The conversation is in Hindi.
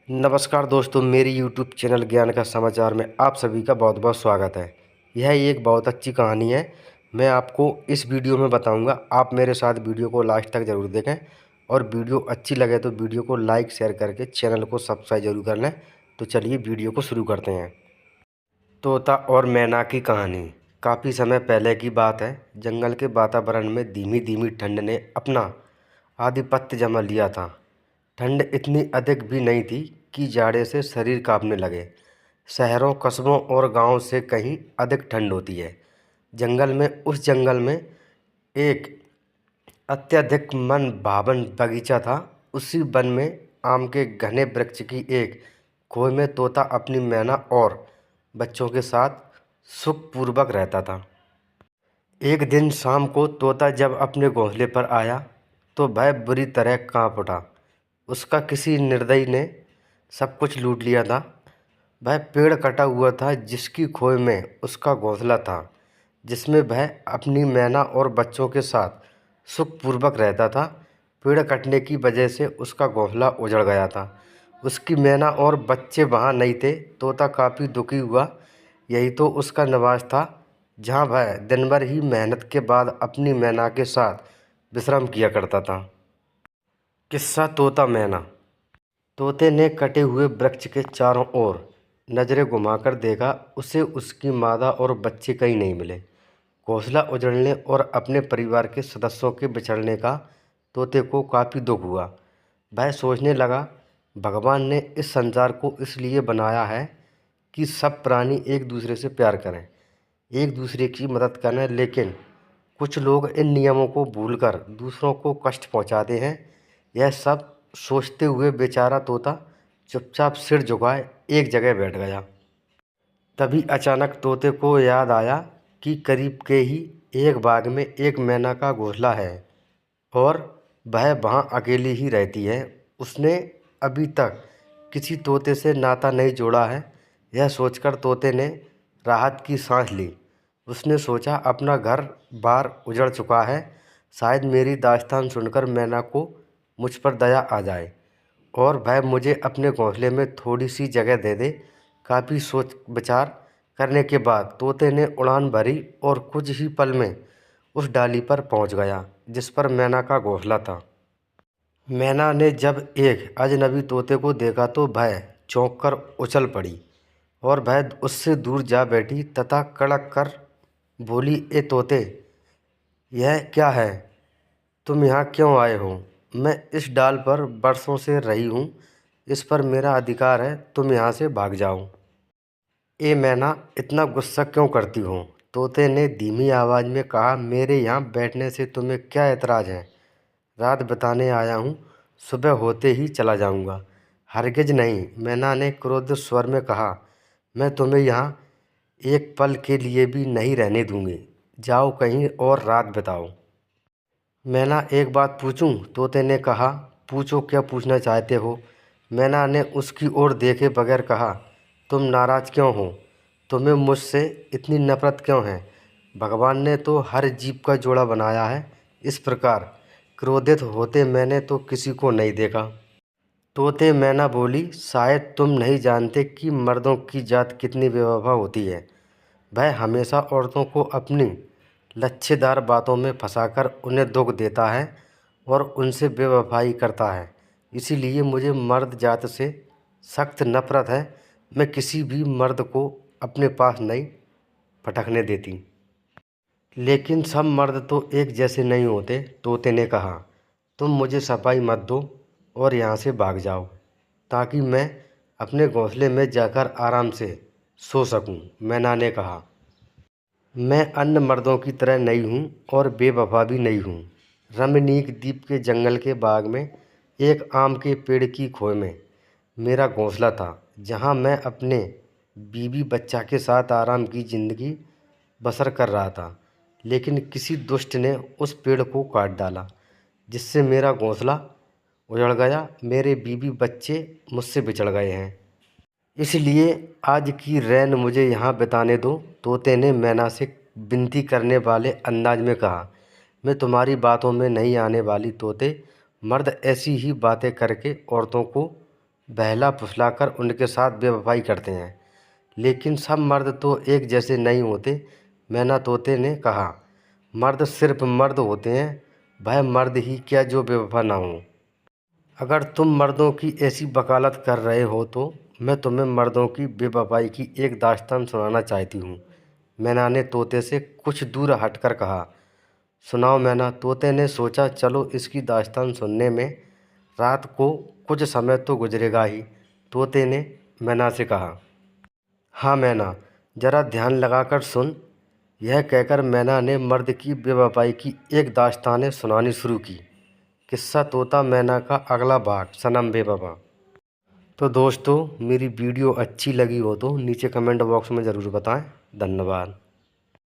नमस्कार दोस्तों, मेरी यूट्यूब चैनल ज्ञान का समाचार में आप सभी का बहुत बहुत स्वागत है। यह एक बहुत अच्छी कहानी है। मैं आपको इस वीडियो में बताऊंगा। आप मेरे साथ वीडियो को लास्ट तक ज़रूर देखें और वीडियो अच्छी लगे तो वीडियो को लाइक शेयर करके चैनल को सब्सक्राइब जरूर कर लें। तो चलिए वीडियो को शुरू करते हैं। तोता और मैना की कहानी। काफ़ी समय पहले की बात है। जंगल के वातावरण में धीमी धीमी ठंड ने अपना आधिपत्य जमा लिया था। ठंड इतनी अधिक भी नहीं थी कि जाड़े से शरीर कांपने लगे। शहरों, कस्बों और गांवों से कहीं अधिक ठंड होती है। उस जंगल में एक अत्यधिक मन भावन बगीचा था। उसी वन में आम के घने वृक्ष की एक खोह में तोता अपनी मैना और बच्चों के साथ सुखपूर्वक रहता था। एक दिन शाम को तोता जब अपने घोंसले पर आया तो वह बुरी तरह कांप उठा। उसका किसी निर्दयी ने सब कुछ लूट लिया था। वह पेड़ कटा हुआ था जिसकी खोह में उसका घोंसला था, जिसमें वह अपनी मैना और बच्चों के साथ सुखपूर्वक रहता था। पेड़ कटने की वजह से उसका घोंसला उजड़ गया था। उसकी मैना और बच्चे वहाँ नहीं थे। तोता काफ़ी दुखी हुआ। यही तो उसका निवास था, जहाँ वह दिन भर ही मेहनत के बाद अपनी मैना के साथ विश्राम किया करता था। किस्सा तोता मैना। तोते ने कटे हुए वृक्ष के चारों ओर नजरें घुमाकर देखा। उसे उसकी मादा और बच्चे कहीं नहीं मिले। घोंसला उजड़ने और अपने परिवार के सदस्यों के बिछड़ने का तोते को काफ़ी दुख हुआ। वह सोचने लगा, भगवान ने इस संसार को इसलिए बनाया है कि सब प्राणी एक दूसरे से प्यार करें, एक दूसरे की मदद करें, लेकिन कुछ लोग इन नियमों को भूलकर दूसरों को कष्ट पहुंचाते हैं। यह सब सोचते हुए बेचारा तोता चुपचाप सिर झुकाए एक जगह बैठ गया। तभी अचानक तोते को याद आया कि करीब के ही एक बाग में एक मैना का घोंसला है और वह वहाँ अकेली ही रहती है। उसने अभी तक किसी तोते से नाता नहीं जोड़ा है। यह सोचकर तोते ने राहत की सांस ली। उसने सोचा, अपना घर बार उजड़ चुका है, शायद मेरी दास्तान सुनकर मैना को मुझ पर दया आ जाए और वह मुझे अपने घोंसले में थोड़ी सी जगह दे दे। काफ़ी सोच विचार करने के बाद तोते ने उड़ान भरी और कुछ ही पल में उस डाली पर पहुंच गया जिस पर मैना का घोंसला था। मैना ने जब एक अजनबी तोते को देखा तो वह चौंक कर उछल पड़ी और वह उससे दूर जा बैठी तथा कड़क कर बोली, ए तोते, यह क्या है? तुम यहाँ क्यों आए हो? मैं इस डाल पर बरसों से रही हूँ। इस पर मेरा अधिकार है। तुम यहाँ से भाग जाओ। ए मैना, इतना गुस्सा क्यों करती हो? तोते ने धीमी आवाज़ में कहा, मेरे यहाँ बैठने से तुम्हें क्या एतराज़ है? रात बिताने आया हूँ, सुबह होते ही चला जाऊँगा। हरगिज नहीं, मैना ने क्रोधित स्वर में कहा। मैं तुम्हें यहाँ एक पल के लिए भी नहीं रहने दूँगी। जाओ कहीं और रात बिताओ। मैना, एक बात पूछूं? तोते ने कहा। पूछो, क्या पूछना चाहते हो? मैना ने उसकी ओर देखे बगैर कहा। तुम नाराज़ क्यों हो? तुम्हें मुझसे इतनी नफरत क्यों है? भगवान ने तो हर जीव का जोड़ा बनाया है। इस प्रकार क्रोधित होते मैंने तो किसी को नहीं देखा। तोते मैना बोली, शायद तुम नहीं जानते कि मर्दों की जात कितनी बेवफा होती है। वह हमेशा औरतों को अपनी लच्छेदार बातों में फंसाकर उन्हें दुख देता है और उनसे बेवफाई करता है। इसीलिए मुझे मर्द जात से सख्त नफरत है। मैं किसी भी मर्द को अपने पास नहीं फटकने देती। लेकिन सब मर्द तो एक जैसे नहीं होते, तोते ने कहा। तुम मुझे सफाई मत दो और यहाँ से भाग जाओ, ताकि मैं अपने घोंसले में जाकर आराम से सो सकूं। मैना ने कहा, मैं अन्य मर्दों की तरह नहीं हूँ और बेवफा भी नहीं हूँ। रमणीक द्वीप के जंगल के बाग में एक आम के पेड़ की खोह में मेरा घोंसला था, जहाँ मैं अपने बीवी बच्चा के साथ आराम की ज़िंदगी बसर कर रहा था। लेकिन किसी दुष्ट ने उस पेड़ को काट डाला, जिससे मेरा घोंसला उजड़ गया। मेरे बीवी बच्चे मुझसे बिछड़ गए हैं। इसलिए आज की रैन मुझे यहाँ बिताने दो। तोते ने मैना से विनती करने वाले अंदाज में कहा। मैं तुम्हारी बातों में नहीं आने वाली तोते। मर्द ऐसी ही बातें करके औरतों को बहला फुसलाकर उनके साथ बेवफाई करते हैं। लेकिन सब मर्द तो एक जैसे नहीं होते, मैना तोते ने कहा। मर्द सिर्फ मर्द होते हैं, वह मर्द ही क्या जो बेवफा ना हो। अगर तुम मर्दों की ऐसी वकालत कर रहे हो तो मैं तुम्हें मर्दों की बेवफाई की एक दास्तान सुनाना चाहती हूँ। मैना ने तोते से कुछ दूर हटकर कहा। सुनाओ मैना। तोते ने सोचा, चलो इसकी दास्तान सुनने में रात को कुछ समय तो गुजरेगा ही। तोते ने मैना से कहा। हाँ मैना, ज़रा ध्यान लगाकर सुन। यह कहकर मैना ने मर्द की बेवफाई की एक दास्तान सुनानी शुरू की। किस्सा तोता मैना का अगला भाग, सनम बेवफा। तो दोस्तों, मेरी वीडियो अच्छी लगी हो तो नीचे कमेंट बॉक्स में ज़रूर बताएं। धन्यवाद।